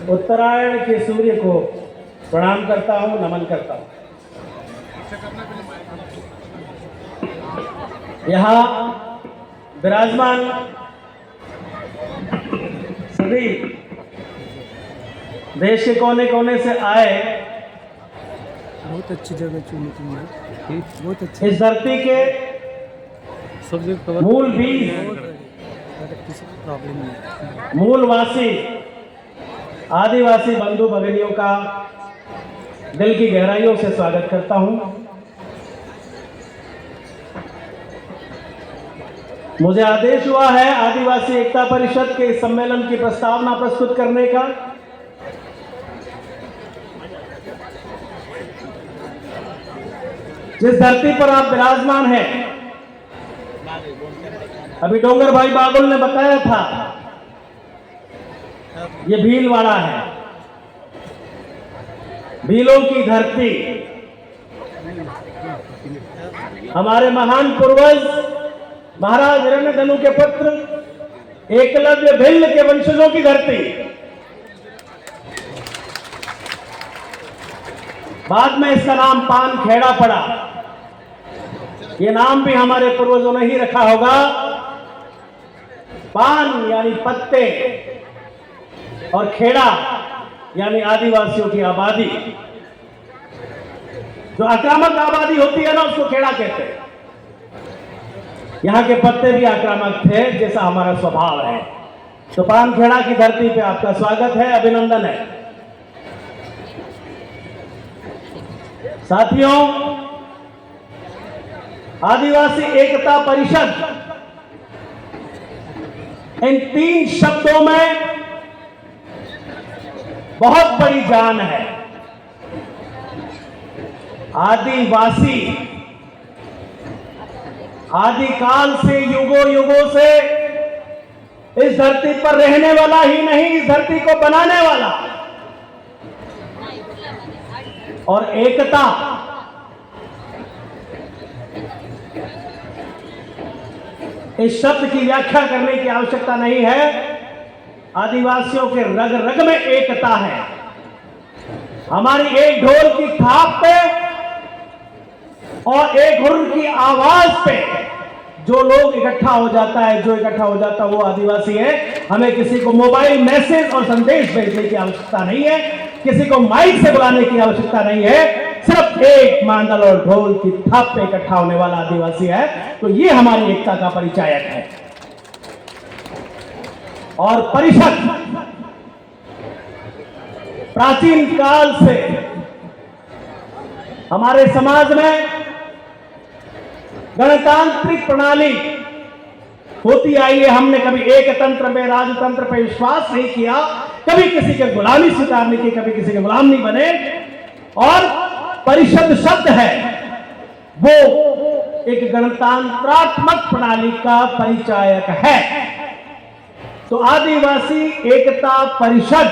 उत्तरायण के सूर्य को प्रणाम करता हूं, नमन करता हूं। यहाँ विराजमान सभी देश के कोने कोने से आए बहुत अच्छी जगह चुनी तुमने, बहुत अच्छी। इस धरती के मूल बीज, प्रॉब्लम नहीं, मूलवासी आदिवासी बंधु भगिनियों का दिल की गहराइयों से स्वागत करता हूं। मुझे आदेश हुआ है आदिवासी एकता परिषद के इस सम्मेलन की प्रस्तावना प्रस्तुत करने का। जिस धरती पर आप विराजमान हैं, अभी डोंगर भाई बागुल ने बताया था, ये भीलवाड़ा है, भीलों की धरती। हमारे महान पूर्वज महाराज हिरण्यधनु के पुत्र एकलव्य भिल्ल के वंशजों की धरती। बाद में इसका नाम पानखेड़ा पड़ा। ये नाम भी हमारे पूर्वजों ने ही रखा होगा। पान यानी पत्ते और खेड़ा यानी आदिवासियों की आबादी। जो आक्रामक आबादी होती है ना, उसको खेड़ा कहते हैं। यहां के पत्ते भी आक्रामक थे, जैसा हमारा स्वभाव है। तो पानखेड़ा की धरती पे आपका स्वागत है, अभिनंदन है। साथियों, आदिवासी एकता परिषद इन 3 शब्दों में बहुत बड़ी जान है। आदिवासी आदिकाल से, युगों युगों से इस धरती पर रहने वाला ही नहीं, इस धरती को बनाने वाला। और एकता इस शब्द की व्याख्या करने की आवश्यकता नहीं है। आदिवासियों के रग रग में एकता है। हमारी एक ढोल की थाप पे और एक हुर्र की आवाज पे जो लोग इकट्ठा हो जाता है, जो इकट्ठा हो जाता है, वो आदिवासी है। हमें किसी को मोबाइल मैसेज और संदेश भेजने की आवश्यकता नहीं है, किसी को माइक से बुलाने की आवश्यकता नहीं है। सिर्फ एक मांदल और ढोल की थाप पे इकट्ठा होने वाला आदिवासी है। तो ये हमारी एकता का परिचायक है। और परिषद प्राचीन काल से हमारे समाज में गणतांत्रिक प्रणाली होती आई है। हमने कभी एक तंत्र में, राजतंत्र पर विश्वास नहीं किया, कभी किसी के गुलामी स्वीकार नहीं की, कभी किसी के गुलाम नहीं बने। और परिषद शब्द है वो एक गणतंत्रात्मक प्रणाली का परिचायक है। तो आदिवासी एकता परिषद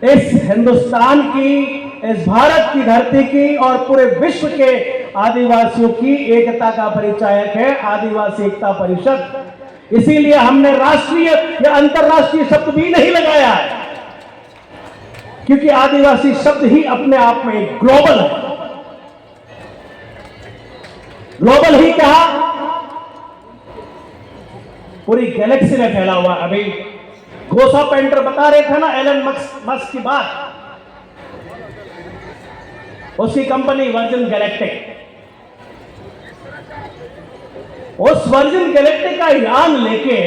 इस हिंदुस्तान की, इस भारत की धरती की और पूरे विश्व के आदिवासियों की एकता का परिचायक है। आदिवासी एकता परिषद। इसीलिए हमने राष्ट्रीय या अंतरराष्ट्रीय शब्द भी नहीं लगाया है, क्योंकि आदिवासी शब्द ही अपने आप में एक ग्लोबल है। ग्लोबल ही कहा, पूरी गैलेक्सी में फैला हुआ। अभी घोसा पेंटर बता रहे थे ना एलन मस्क की बात, उसकी कंपनी वर्जिन गैलेक्टिक। उस वर्जिन गैलेक्टिक का यान लेके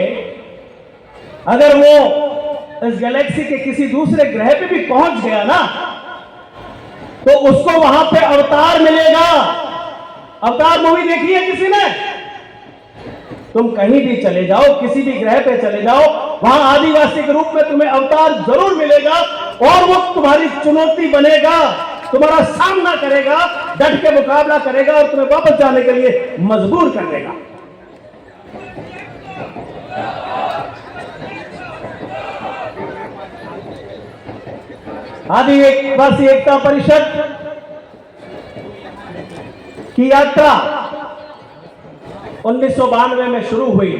अगर वो इस गैलेक्सी के किसी दूसरे ग्रह पे भी पहुंच गया ना, तो उसको वहां पे अवतार मिलेगा। अवतार मूवी देखी है किसी ने? तुम कहीं भी चले जाओ, किसी भी ग्रह पे चले जाओ, वहां आदिवासी के रूप में तुम्हें अवतार जरूर मिलेगा। और वो तुम्हारी चुनौती बनेगा, तुम्हारा सामना करेगा, डट के मुकाबला करेगा और तुम्हें वापस जाने के लिए मजबूर कर देगा। आदिवासी एकता परिषद की यात्रा 1992 में शुरू हुई।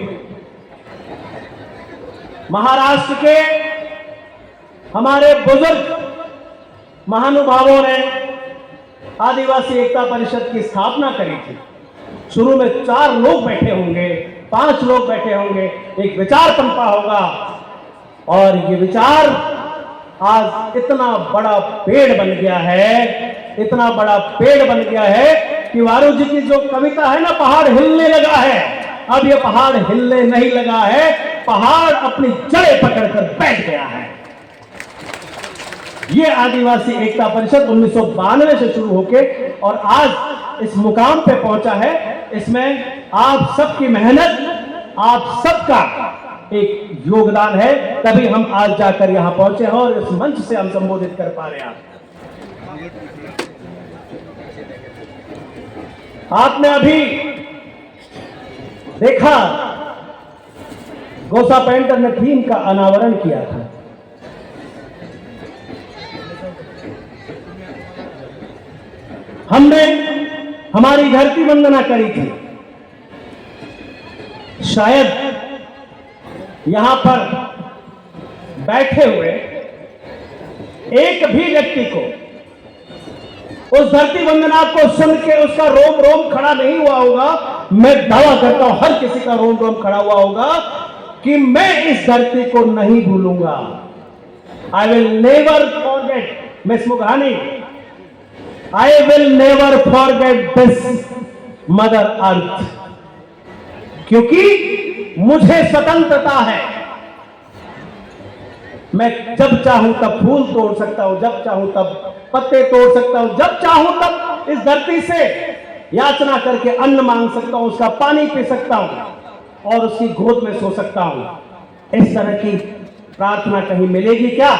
महाराष्ट्र के हमारे बुजुर्ग महानुभावों ने आदिवासी एकता परिषद की स्थापना करी थी। शुरू में 4 लोग बैठे होंगे, 5 लोग बैठे होंगे, एक विचार पनपा होगा और ये विचार आज इतना बड़ा पेड़ बन गया है, इतना बड़ा पेड़ बन गया है कि वारू जी की जो कविता है ना, पहाड़ हिलने लगा है। अब ये पहाड़ हिलने नहीं लगा है, पहाड़ अपनी जड़ें पकड़कर बैठ गया है। ये आदिवासी एकता परिषद 1992 से शुरू होके और आज इस मुकाम पे पहुंचा है। इसमें आप सबकी मेहनत, आप सबका एक योगदान है, तभी हम आज जाकर यहां पहुंचे हैं और इस मंच से हम संबोधित कर पा रहे हैं। आपने अभी देखा गोसा पेंटर ने थीम का अनावरण किया था। हमने हमारी धरती वंदना करी थी। शायद यहां पर बैठे हुए एक भी व्यक्ति को उस धरती वंदना को सुन के उसका रोम रोम खड़ा नहीं हुआ होगा। मैं दावा करता हूं हर किसी का रोम रोम खड़ा हुआ होगा कि मैं इस धरती को नहीं भूलूंगा। I will never forget miss मुघानी, I will never forget this mother earth, क्योंकि मुझे स्वतंत्रता है। मैं जब चाहूं तब फूल तोड़ सकता हूं, जब चाहूं तब पत्ते तोड़ सकता हूं, जब चाहूं तब इस धरती से याचना करके अन्न मांग सकता हूं, उसका पानी पी सकता हूं और उसकी गोद में सो सकता हूं। इस तरह की प्रार्थना कहीं मिलेगी क्या?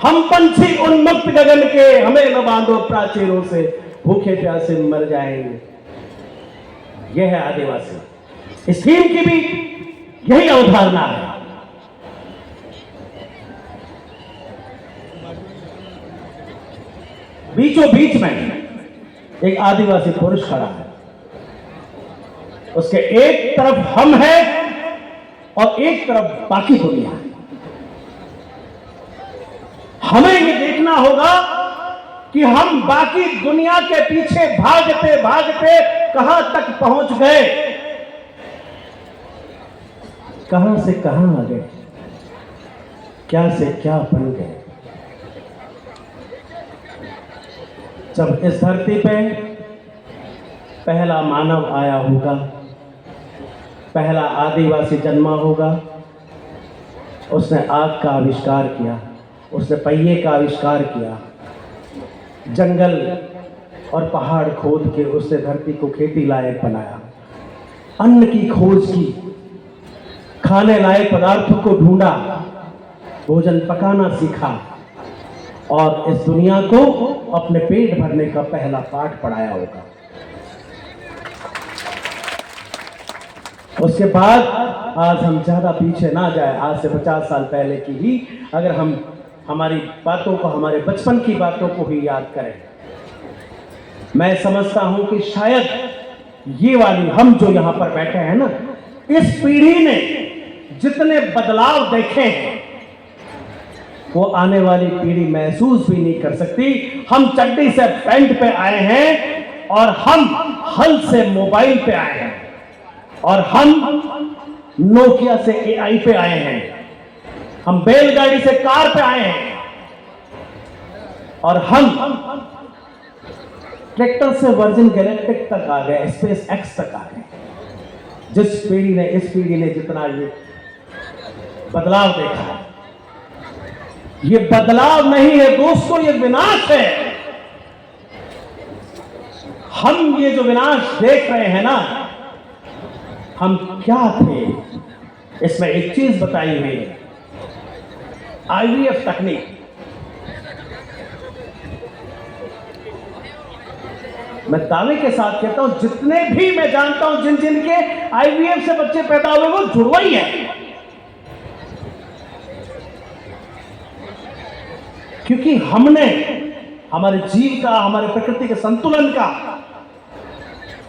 हम पंछी उन्मुक्त गगन के, हमें न बांधो प्राचीरों से, भूखे प्यासे मर जाएंगे। यह है आदिवासी। इस थीम की भी यही अवधारणा है। बीचों बीच में एक आदिवासी पुरुष खड़ा है, उसके एक तरफ हम हैं और एक तरफ बाकी दुनिया है। हमें ये देखना होगा कि हम बाकी दुनिया के पीछे भागते भागते कहां तक पहुंच गए, कहां से कहां आ गए, क्या से क्या बन गए। जब इस धरती पे पहला मानव आया होगा, पहला आदिवासी जन्मा होगा, उसने आग का आविष्कार किया, उसने पहिए का आविष्कार किया, जंगल और पहाड़ खोद के उसने धरती को खेती लायक बनाया, अन्न की खोज की, खाने लायक पदार्थों को ढूंढा, भोजन पकाना सीखा और इस दुनिया को अपने पेट भरने का पहला पाठ पढ़ाया होगा। उसके बाद आज हम ज्यादा पीछे ना जाए, आज से 50 साल पहले की ही अगर हम हमारी बातों को, हमारे बचपन की बातों को ही याद करें, मैं समझता हूं कि शायद ये वाली हम जो यहां पर बैठे हैं ना, इस पीढ़ी ने जितने बदलाव देखे हैं वो आने वाली पीढ़ी महसूस भी नहीं कर सकती। हम चड्डी से पैंट पे आए हैं और हम हल से मोबाइल पे आए हैं और हम नोकिया से एआई पे आए हैं, हम बैलगाड़ी से कार पे आए हैं और हम ट्रैक्टर से वर्जिन गैलेक्टिक तक आ गए, स्पेस एक्स तक आ गए। जिस पीढ़ी ने, इस पीढ़ी ने जितना ये बदलाव देखा है, ये बदलाव नहीं है दोस्तों, ये विनाश है। हम ये जो विनाश देख रहे हैं ना, हम क्या थे, इसमें एक चीज बताई हुई है, आईवीएफ तकनीक। मैं दावे के साथ कहता हूं, जितने भी मैं जानता हूं जिन जिन के आईवीएफ से बच्चे पैदा हुए वो जुड़वा ही है, क्योंकि हमने हमारे जीव का, हमारे प्रकृति के संतुलन का,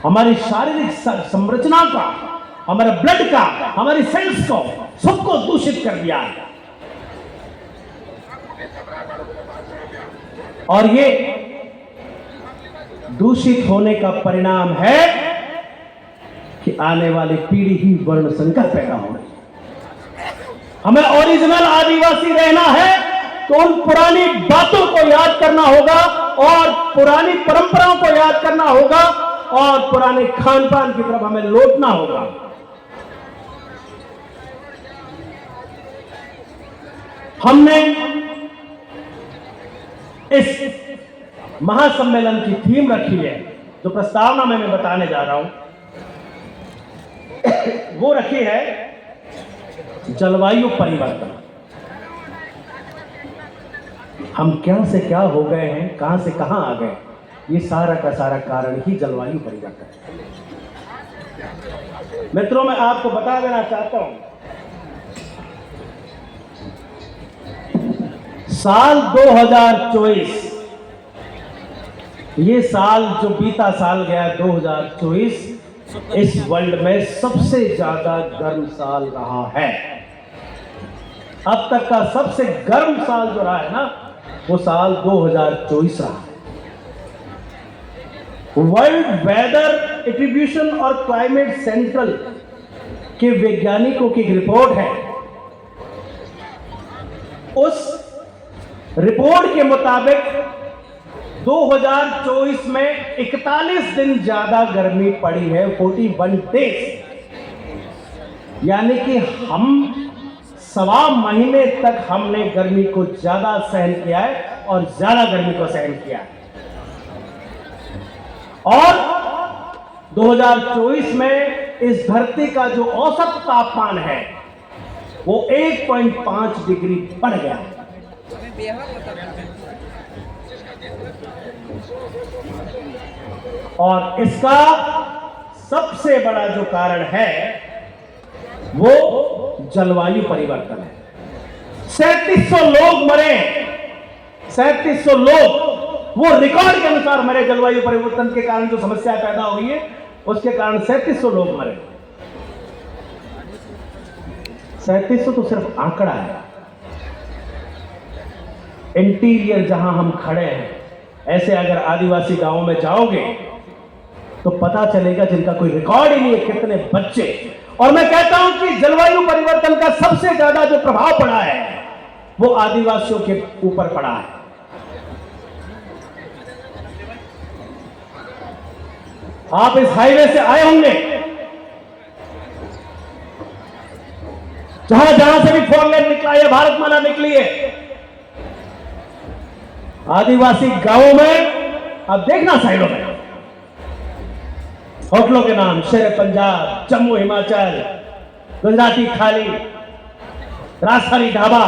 हमारी शारीरिक संरचना का, हमारे ब्लड का, हमारी सेल्स को, सबको दूषित कर दिया है। और ये दूषित होने का परिणाम है कि आने वाली पीढ़ी ही वर्ण संकर पैदा हो रही है। हमें ओरिजिनल आदिवासी रहना है तो उन पुरानी बातों को याद करना होगा और पुरानी परंपराओं को याद करना होगा और पुराने खान पान की तरफ हमें लौटना होगा। हमने इस महासम्मेलन की थीम रखी है, जो प्रस्तावना में मैं बताने जा रहा हूं, वो रखी है जलवायु परिवर्तन। हम क्या से क्या हो गए हैं, कहां से कहां आ गए, ये सारा का सारा कारण ही जलवायु परिवर्तन है। मित्रों, मैं आपको बता देना चाहता हूं, साल 2024, ये साल जो बीता साल गया 2024, इस वर्ल्ड में सबसे ज्यादा गर्म साल रहा है। अब तक का सबसे गर्म साल जो रहा है ना, वो साल 2024 रहा है। वर्ल्ड वेदर एट्रीब्यूशन और क्लाइमेट सेंट्रल के वैज्ञानिकों की एक रिपोर्ट है। उस रिपोर्ट के मुताबिक 2024 में 41 दिन ज्यादा गर्मी पड़ी है, 41 डेज, यानी कि हम 1.25 महीने तक हमने गर्मी को ज्यादा सहन किया है और ज्यादा गर्मी को सहन किया है। और 2024 में इस धरती का जो औसत तापमान है वो 1.5 डिग्री बढ़ गया है। और इसका सबसे बड़ा जो कारण है वो जलवायु परिवर्तन है। 3700 लोग मरे, 3700 लोग, वो रिकॉर्ड के अनुसार मरे। जलवायु परिवर्तन के कारण जो समस्या पैदा हुई है उसके कारण 3700 लोग मरे। 3700 तो सिर्फ आंकड़ा है। इंटीरियर जहां हम खड़े हैं, ऐसे अगर आदिवासी गांवों में जाओगे तो पता चलेगा जिनका कोई रिकॉर्ड ही नहीं है, कितने बच्चे। और मैं कहता हूं कि जलवायु परिवर्तन का सबसे ज्यादा जो प्रभाव पड़ा है वो आदिवासियों के ऊपर पड़ा है। आप इस हाईवे से आए होंगे, जहां जहां से भी 4 लेन निकला है, भारतमाला निकली है, आदिवासी गांवों में अब देखना साइडों में होटलों के नाम शेर पंजाब, जम्मू हिमाचल, गुजराती थाली, राजस्थानी ढाबा,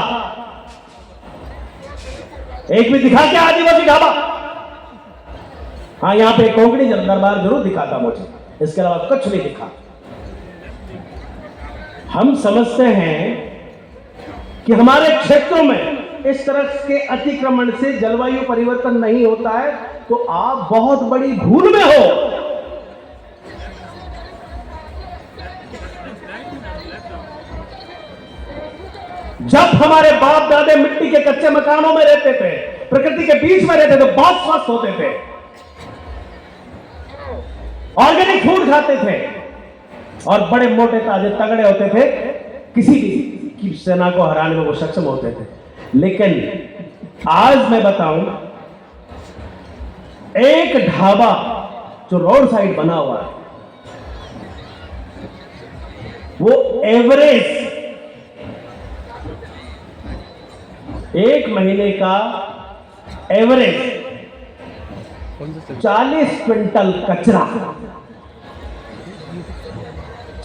एक भी दिखा क्या आदिवासी ढाबा? हाँ, यहां पे कोंकणी दरबार जरूर दिखाता मुझे, इसके अलावा कुछ नहीं दिखा। हम समझते हैं कि हमारे क्षेत्रों में इस तरह के अतिक्रमण से जलवायु परिवर्तन नहीं होता है, तो आप बहुत बड़ी भूल में हो। जब हमारे बाप दादे मिट्टी के कच्चे मकानों में रहते थे, प्रकृति के बीच में रहते थे, बहुत स्वस्थ होते थे, ऑर्गेनिक फूड खाते थे और बड़े मोटे ताजे तगड़े होते थे, किसी भी की सेना को हराने में वो सक्षम होते थे। लेकिन आज मैं बताऊं, एक ढाबा जो रोड साइड बना हुआ है, वो एवरेज एक महीने का एवरेज 40 क्विंटल कचरा,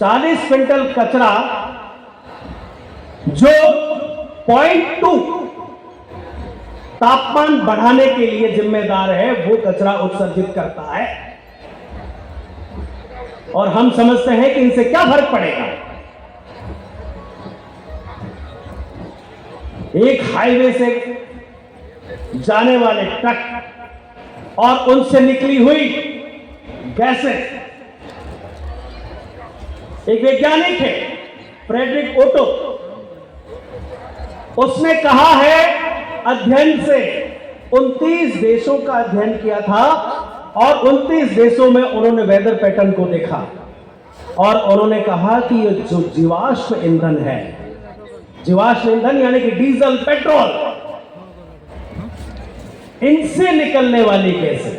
40 क्विंटल कचरा जो 0.2 तापमान बढ़ाने के लिए जिम्मेदार है, वो कचरा उत्सर्जित करता है। और हम समझते हैं कि इनसे क्या फर्क पड़ेगा। एक हाईवे से जाने वाले ट्रक और उनसे निकली हुई गैसें, एक वैज्ञानिक है फ्रेडरिक ओटो, उसने कहा है अध्ययन से 29 देशों का अध्ययन किया था और 29 देशों में उन्होंने वेदर पैटर्न को देखा और उन्होंने कहा कि ये जो जीवाश्म ईंधन है, जीवाश्म ईंधन यानी कि डीजल, पेट्रोल, इनसे निकलने वाली गैसें,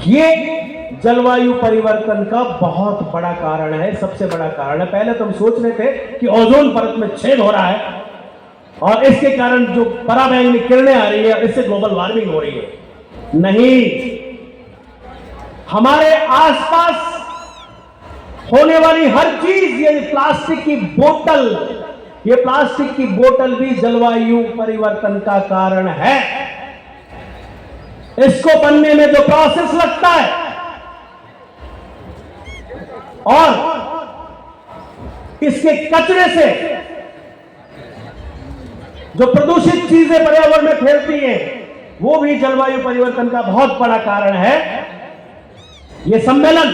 ये जलवायु परिवर्तन का बहुत बड़ा कारण है, सबसे बड़ा कारण है। पहले तो हम सोच रहे थे कि ओजोन परत में छेद हो रहा है और इसके कारण जो पराबैंगनी किरणें आ रही है, इससे ग्लोबल वार्मिंग हो रही है। नहीं, हमारे आसपास होने वाली हर चीज, ये प्लास्टिक की बोतल, ये प्लास्टिक की बोतल भी जलवायु परिवर्तन का कारण है। इसको बनने में जो प्रोसेस लगता है और इसके कचरे से जो प्रदूषित चीजें पर्यावरण में फैलती हैं, वो भी जलवायु परिवर्तन का बहुत बड़ा कारण है। ये सम्मेलन,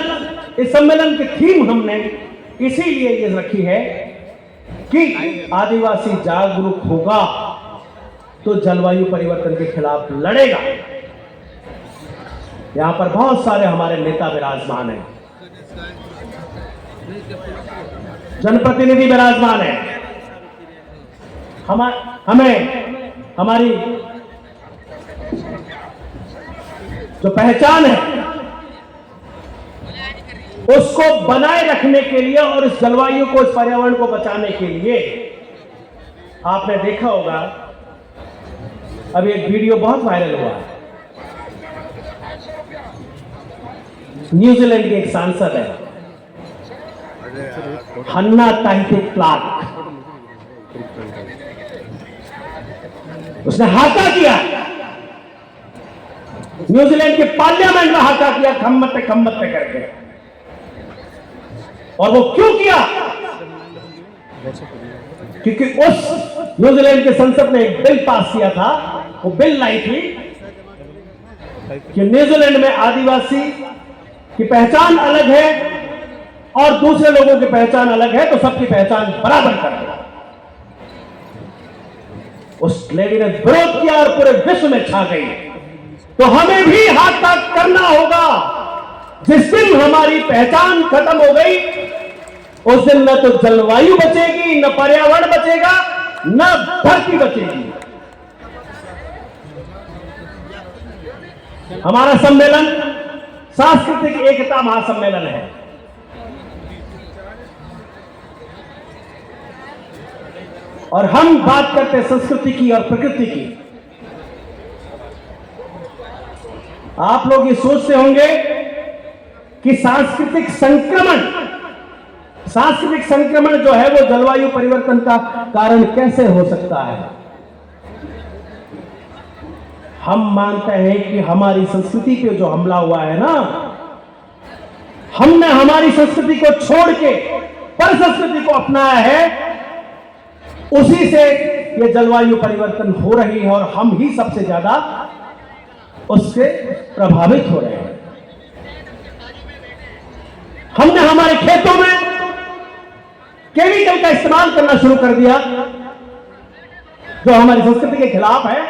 इस सम्मेलन की थीम हमने इसीलिए ये रखी है कि आदिवासी जागरूक होगा तो जलवायु परिवर्तन के खिलाफ लड़ेगा। यहां पर बहुत सारे हमारे नेता विराजमान हैं, जनप्रतिनिधि विराजमान हैं। हमें हमारी जो पहचान है उसको बनाए रखने के लिए और इस जलवायु को, इस पर्यावरण को बचाने के लिए आपने देखा होगा, अभी एक वीडियो बहुत वायरल हुआ है। न्यूजीलैंड के एक सांसद है हन्ना ताइते क्लार्क, उसने हाका किया, न्यूजीलैंड के पार्लियामेंट में हाका किया, खम्मत करके। और वो क्यों किया? क्योंकि उस न्यूजीलैंड के संसद ने एक बिल पास किया था, वो बिल लाई थी कि न्यूजीलैंड में आदिवासी की पहचान अलग है और दूसरे लोगों की पहचान अलग है, तो सबकी पहचान बराबर कर दो। उस लेडी ने विरोध किया और पूरे विश्व में छा गई। तो हमें भी हाथ तक करना होगा। जिस दिन हमारी पहचान खत्म हो गई, उस दिन न तो जलवायु बचेगी, न पर्यावरण बचेगा, न धरती बचेगी। हमारा सम्मेलन सांस्कृतिक एकता महासम्मेलन है। और हम बात करते हैं संस्कृति की और प्रकृति की। आप लोग ये सोचते होंगे कि सांस्कृतिक संक्रमण जो है वो जलवायु परिवर्तन का कारण कैसे हो सकता है। हम मानते हैं कि हमारी संस्कृति पे जो हमला हुआ है ना, हमने हमारी संस्कृति को छोड़ के पर संस्कृति को अपनाया है, उसी से ये जलवायु परिवर्तन हो रही है और हम ही सबसे ज्यादा उससे प्रभावित हो रहे हैं। हमने हमारे खेतों में केमिकल का इस्तेमाल करना शुरू कर दिया जो हमारी संस्कृति के खिलाफ है।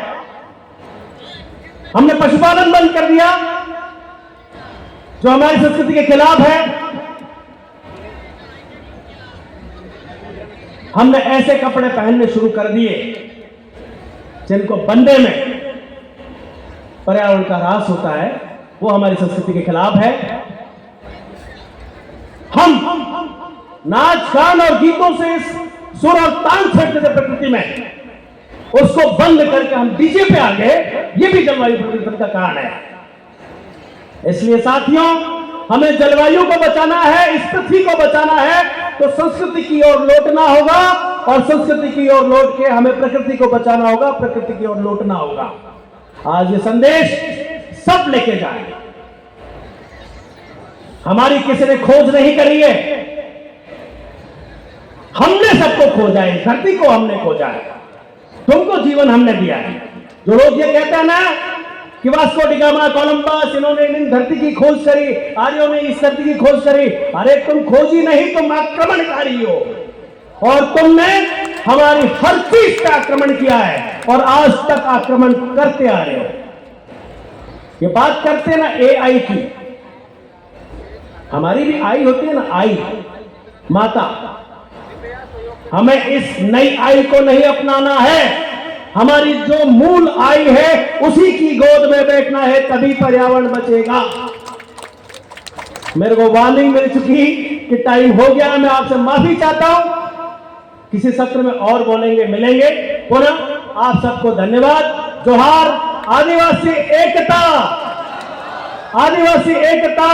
हमने पशुपालन बंद कर दिया जो हमारी संस्कृति के खिलाफ है। हमने ऐसे कपड़े पहनने शुरू कर दिए जिनको बनने में पर्यावरण का ह्रास होता है, वो हमारी संस्कृति के खिलाफ है। हम नाच गान और गीतों से इस सुर और तान छेड़ते थे प्रकृति में, उसको बंद करके हम डीजे पे आ गए। ये भी जलवायु परिवर्तन का कारण है। इसलिए साथियों, हमें जलवायु को बचाना है, इस पृथ्वी को बचाना है, तो संस्कृति की ओर लौटना होगा और संस्कृति की ओर लौट के हमें प्रकृति को बचाना होगा, प्रकृति की ओर लौटना होगा। आज ये संदेश सब लेके जाए। हमारी किसी ने खोज नहीं करी है, हमने सबको खोजा है, धरती को हमने खोजा है, तुमको जीवन हमने दिया है। जो लोग ये कहते हैं ना कि वास्को डी गामा, कोलंबस, इन्होंने इन धरती की खोज करी, आर्यों ने इस धरती की खोज करी, अरे तुम खोजी नहीं, तुम आक्रमणकारी हो और तुमने हमारी हर चीज पे आक्रमण किया है और आज तक आक्रमण करते आ रहे हो। ये बात करते ना एआई की, हमारी भी आई होती है ना, आई माता। हमें इस नई आई को नहीं अपनाना है, हमारी जो मूल आई है उसी की गोद में बैठना है, तभी पर्यावरण बचेगा। मेरे को वार्निंग मिल चुकी कि टाइम हो गया, मैं आपसे माफी चाहता हूं। किसी सत्र में और बोलेंगे, मिलेंगे पुनः। आप सबको धन्यवाद। जोहार। आदिवासी एकता, आदिवासी एकता।